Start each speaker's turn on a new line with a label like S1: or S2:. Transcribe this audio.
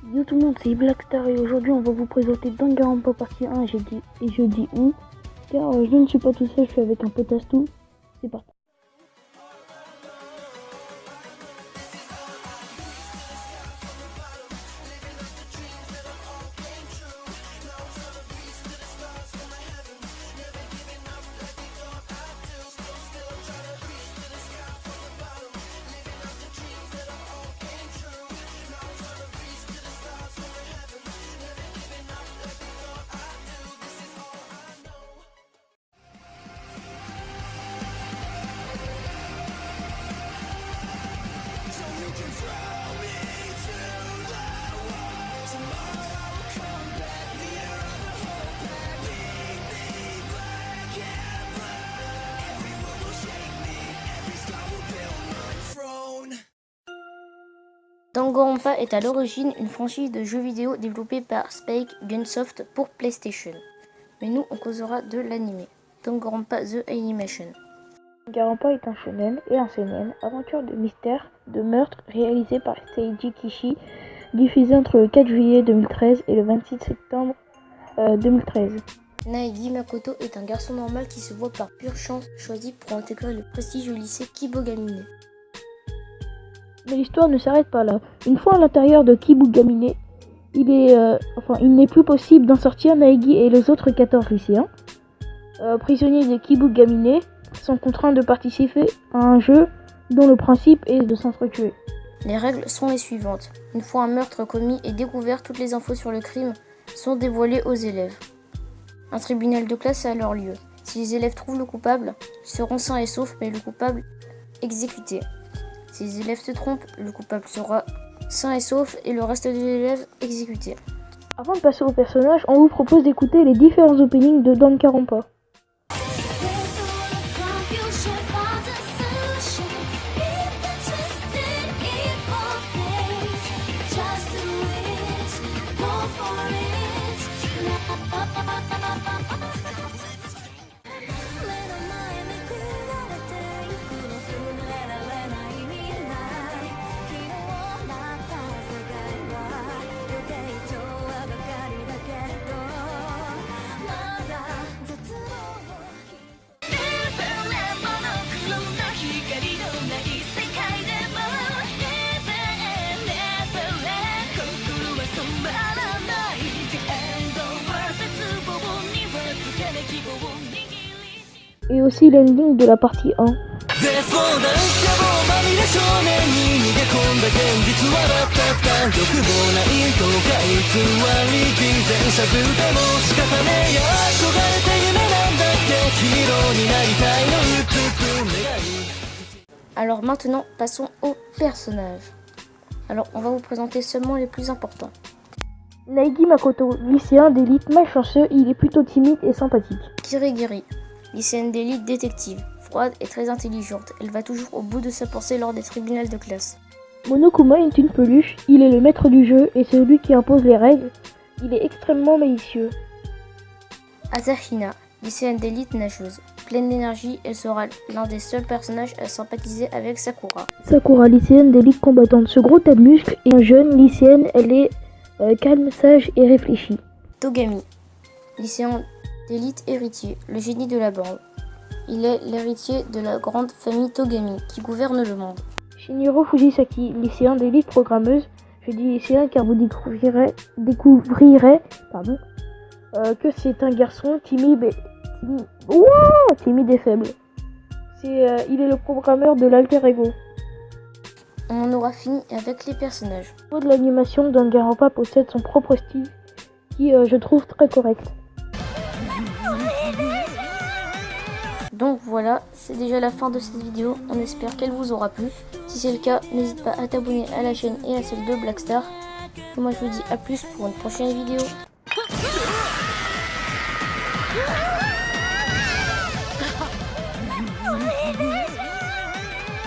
S1: Yo tout le monde, c'est Blackstar et aujourd'hui on va vous présenter Danganronpa partie 1 et je dis où car je ne suis pas tout seul, je suis avec un pote Astou. C'est parti.
S2: Danganronpa est à l'origine une franchise de jeux vidéo développée par Spike Gunsoft pour PlayStation. Mais nous, on causera de l'anime, Danganronpa The Animation.
S1: Danganronpa est un shonen et un seinen, aventure de mystère, de meurtre réalisé par Seiji Kishi, diffusé entre le 4 juillet 2013 et le 26 septembre 2013.
S2: Naegi Makoto est un garçon normal qui se voit par pure chance choisi pour intégrer le prestigieux lycée Kibogamine.
S1: Mais l'histoire ne s'arrête pas là. Une fois à l'intérieur de Kibogamine, il n'est plus possible d'en sortir. Naegi et les autres 14 lycéens, prisonniers de Kibogamine, sont contraints de participer à un jeu dont le principe est de s'entretuer.
S2: Les règles sont les suivantes. Une fois un meurtre commis et découvert, toutes les infos sur le crime sont dévoilées aux élèves. Un tribunal de classe est à leur lieu. Si les élèves trouvent le coupable, ils seront sains et saufs, mais le coupable exécuté. Si les élèves se trompent, le coupable sera sain et sauf et le reste des élèves exécutés.
S1: Avant de passer au personnage, on vous propose d'écouter les différents openings de Danganronpa. Et aussi l'ending de la partie 1.
S2: Alors maintenant, passons aux personnages. Alors on va vous présenter seulement les plus importants.
S1: Naegi Makoto, lycéen d'élite malchanceux, il est plutôt timide et sympathique.
S2: Kirigiri, lycéenne d'élite détective, froide et très intelligente. Elle va toujours au bout de sa pensée lors des tribunaux de classe.
S1: Monokuma est une peluche, il est le maître du jeu et celui qui impose les règles. Il est extrêmement malicieux.
S2: Asahina, lycéenne d'élite nageuse. Pleine d'énergie, elle sera l'un des seuls personnages à sympathiser avec Sakura.
S1: Sakura, lycéenne d'élite combattante, ce gros tas de muscles et un jeune lycéenne, elle est calme, sage et réfléchie.
S2: Togami, lycéen d'élite héritier, le génie de la bande. Il est l'héritier de la grande famille Togami qui gouverne le monde.
S1: Shinjiro Fujisaki, lycéen d'élite programmeuse. Je dis lycéen car vous découvrirez que c'est un garçon timide et faible. Il est le programmeur de l'alter ego.
S2: On en aura fini avec les personnages.
S1: Au niveau de l'animation, Danganronpa possède son propre style qui je trouve très correct.
S2: Donc voilà, c'est déjà la fin de cette vidéo, on espère qu'elle vous aura plu. Si c'est le cas, n'hésite pas à t'abonner à la chaîne et à celle de Blackstar. Et moi je vous dis à plus pour une prochaine vidéo.